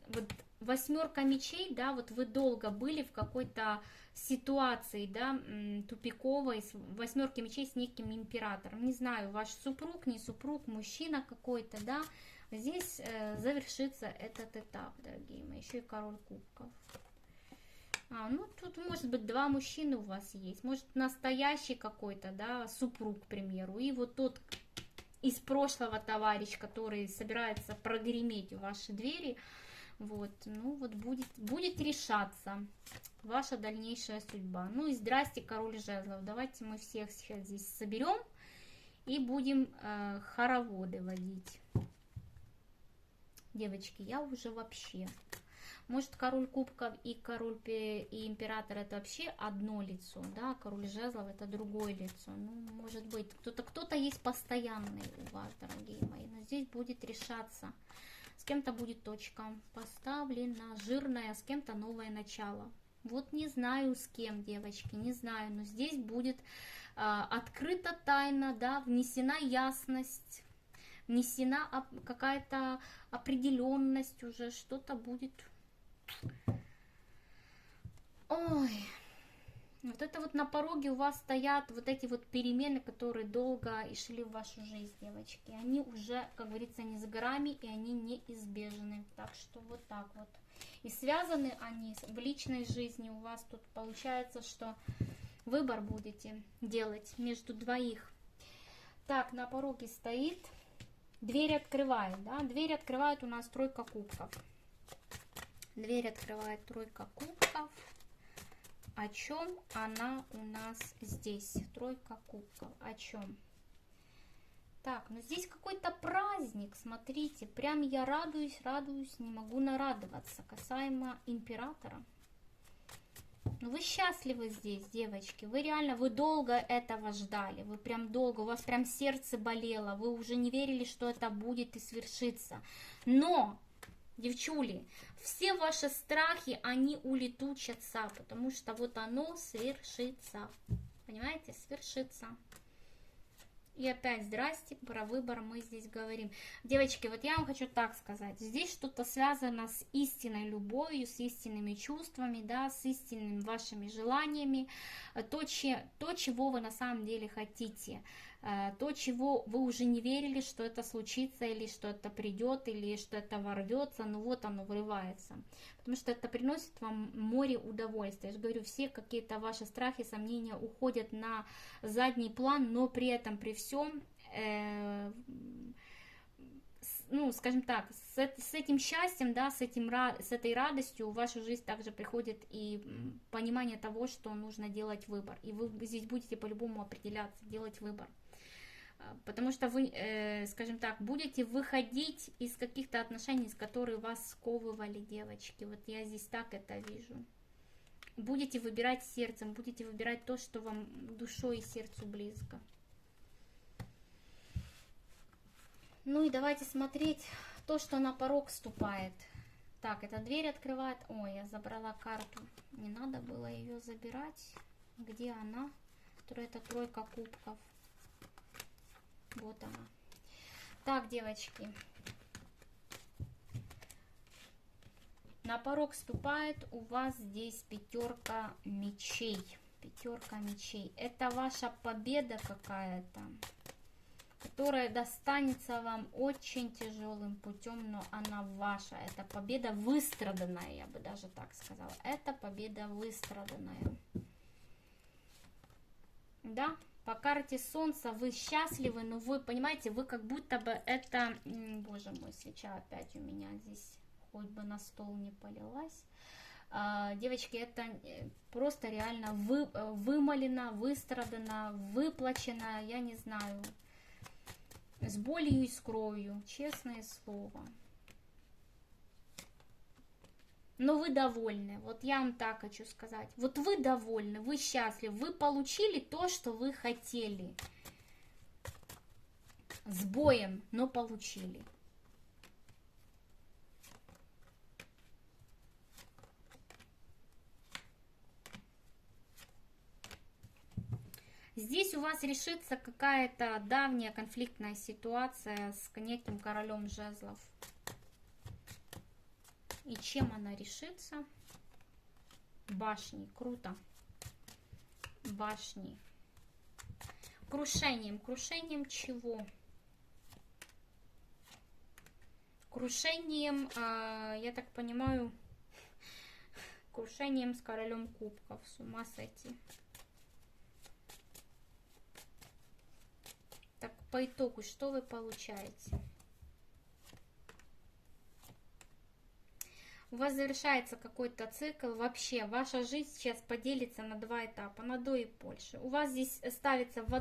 вот восьмерка мечей, да, вот вы долго были в какой-то ситуации, да, тупиковой, с восьмерки мечей с неким императором. Не знаю, ваш супруг, не супруг, мужчина какой-то, да. Здесь завершится этот этап, дорогие мои. Еще и король кубков. Ну, тут может быть два мужчины у вас есть. Может, настоящий какой-то, да, супруг, к примеру. И вот тот из прошлого товарищ, который собирается прогреметь в ваши двери. Вот, ну вот будет решаться ваша дальнейшая судьба. Ну и здрасте, король жезлов. Давайте мы всех сейчас здесь соберем и будем хороводы водить. Девочки, я уже вообще... Может, король кубков и король и император это вообще одно лицо, да, король жезлов это другое лицо. Ну, может быть, кто-то есть постоянный у вас, дорогие мои, но здесь будет решаться. С кем-то будет точка поставлена, жирная, с кем-то новое начало. Вот не знаю с кем, девочки, не знаю, но здесь будет открыта тайна, да, внесена ясность, внесена какая-то определенность уже, что-то будет. Ой, вот это вот на пороге у вас стоят вот эти вот перемены, которые долго и шли в вашу жизнь, девочки. Они уже, как говорится, не за горами, и они неизбежны. Так что вот так вот. И связаны они в личной жизни. У вас тут получается, что выбор будете делать между двоих. Так, на пороге стоит, дверь открывает, да, дверь открывает у нас тройка кубков. Дверь открывает тройка кубков. О чем она у нас здесь? Тройка кубков. О чем? Так, ну здесь какой-то праздник, смотрите. Прям я радуюсь, не могу нарадоваться. Касаемо императора. Ну вы счастливы здесь, девочки. Вы реально, вы долго этого ждали. Вы прям долго, у вас прям сердце болело. Вы уже не верили, что это будет и свершится. Но... Девчули, все ваши страхи, они улетучатся, потому что вот оно свершится. Понимаете, свершится. И опять, здрасте, про выбор мы здесь говорим. Девочки, вот я вам хочу так сказать. Здесь что-то связано с истинной любовью, с истинными чувствами, да, с истинными вашими желаниями. То, чего вы на самом деле хотите. То, чего вы уже не верили, что это случится, или что это придет, или что это ворвется, но вот оно врывается. Потому что это приносит вам море удовольствия. Я же говорю, все какие-то ваши страхи, сомнения уходят на задний план, но при этом, при всем, ну, скажем так, с этим счастьем, да, с этой радостью в вашу жизнь также приходит и понимание того, что нужно делать выбор. И вы здесь будете по-любому определяться, делать выбор. Потому что вы, скажем так, будете выходить из каких-то отношений, с которых вас сковывали, девочки. Вот я здесь так это вижу. будете выбирать сердцем, будете выбирать то, что вам душой и сердцу близко. Ну и давайте смотреть то, что на порог ступает. Так, эта дверь открывает. Ой, я забрала карту. Не надо было ее забирать. Где она? Это тройка кубков. Вот она. Так, девочки. На порог ступает у вас здесь пятерка мечей. Пятерка мечей. Это ваша победа какая-то, которая достанется вам очень тяжелым путем, но она ваша. Это победа выстраданная, я бы даже так сказала. Это победа выстраданная. Да, по карте Солнца вы счастливы, но вы понимаете, вы как будто бы это... Боже мой, свеча опять у меня здесь, хоть бы на стол не полилась. Девочки, это просто реально вымолено, выстрадано, выплачено, я не знаю, с болью и с кровью, честное слово. Но вы довольны, вот я вам так хочу сказать. Вот вы довольны, вы счастливы, вы получили то, что вы хотели. С боем, но получили. Здесь у вас решится какая-то давняя конфликтная ситуация с неким королем жезлов. И чем она решится? Башней. Круто. Башней. Крушением. Крушением чего? Крушением, я так понимаю, крушением с королем кубков. С ума сойти. Так, по итогу, что вы получаете? У вас завершается какой-то цикл. Вообще, ваша жизнь сейчас поделится на два этапа, на до и больше. У вас здесь ставится на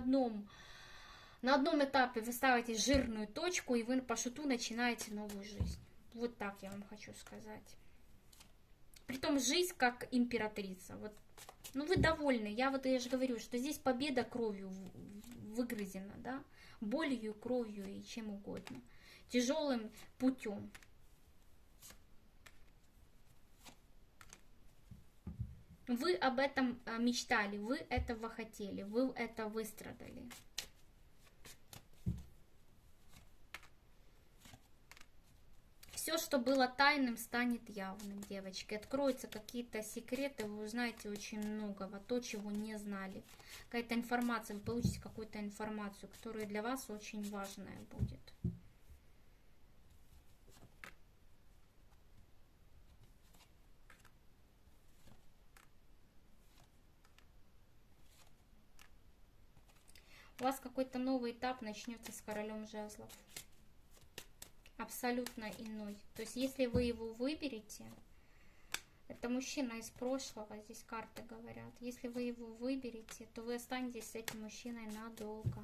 одном этапе вы ставите жирную точку, и вы по шуту начинаете новую жизнь. Вот так я вам хочу сказать. Притом жизнь как императрица. Вот. Ну, вы довольны. Я же говорю, что здесь победа кровью выгрызена, да? Болью, кровью и чем угодно. Тяжелым путем. Вы об этом мечтали, вы этого хотели, вы это выстрадали. Все, что было тайным, станет явным, девочки. Откроются какие-то секреты, вы узнаете очень многого, то, чего не знали. Какая-то информация, вы получите какую-то информацию, которая для вас очень важная будет. У вас какой-то новый этап начнется с королем жезлов. Абсолютно иной. То есть, если вы его выберете, это мужчина из прошлого, здесь карты говорят. Если вы его выберете, то вы останетесь с этим мужчиной надолго.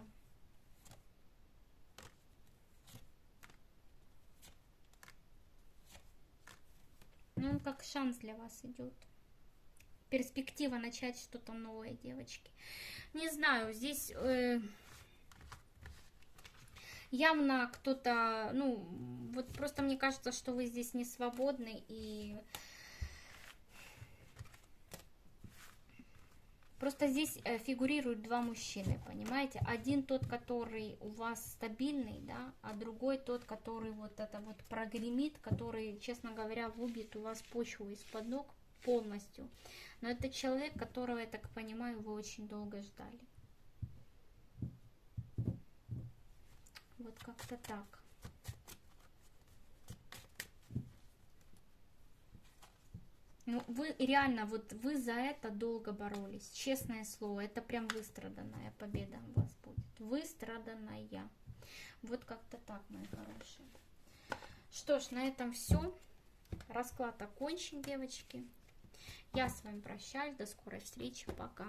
Ну, он как шанс для вас идет. Перспектива начать что-то новое, девочки. Не знаю, здесь явно кто-то, ну, вот просто мне кажется, что вы здесь не свободны, и просто здесь фигурируют два мужчины, понимаете? Один тот, который у вас стабильный, да, а другой тот, который вот это вот прогремит, который, честно говоря, выбьет у вас почву из-под ног полностью. Но это человек, которого, я так понимаю, вы очень долго ждали. Вот как-то так. Ну, вы реально, вот вы за это долго боролись. Честное слово, это прям выстраданная победа у вас будет. Выстраданная. Вот как-то так, мои хорошие. Что ж, на этом все. Расклад окончен, девочки. Я с вами прощаюсь. До скорой встречи. Пока.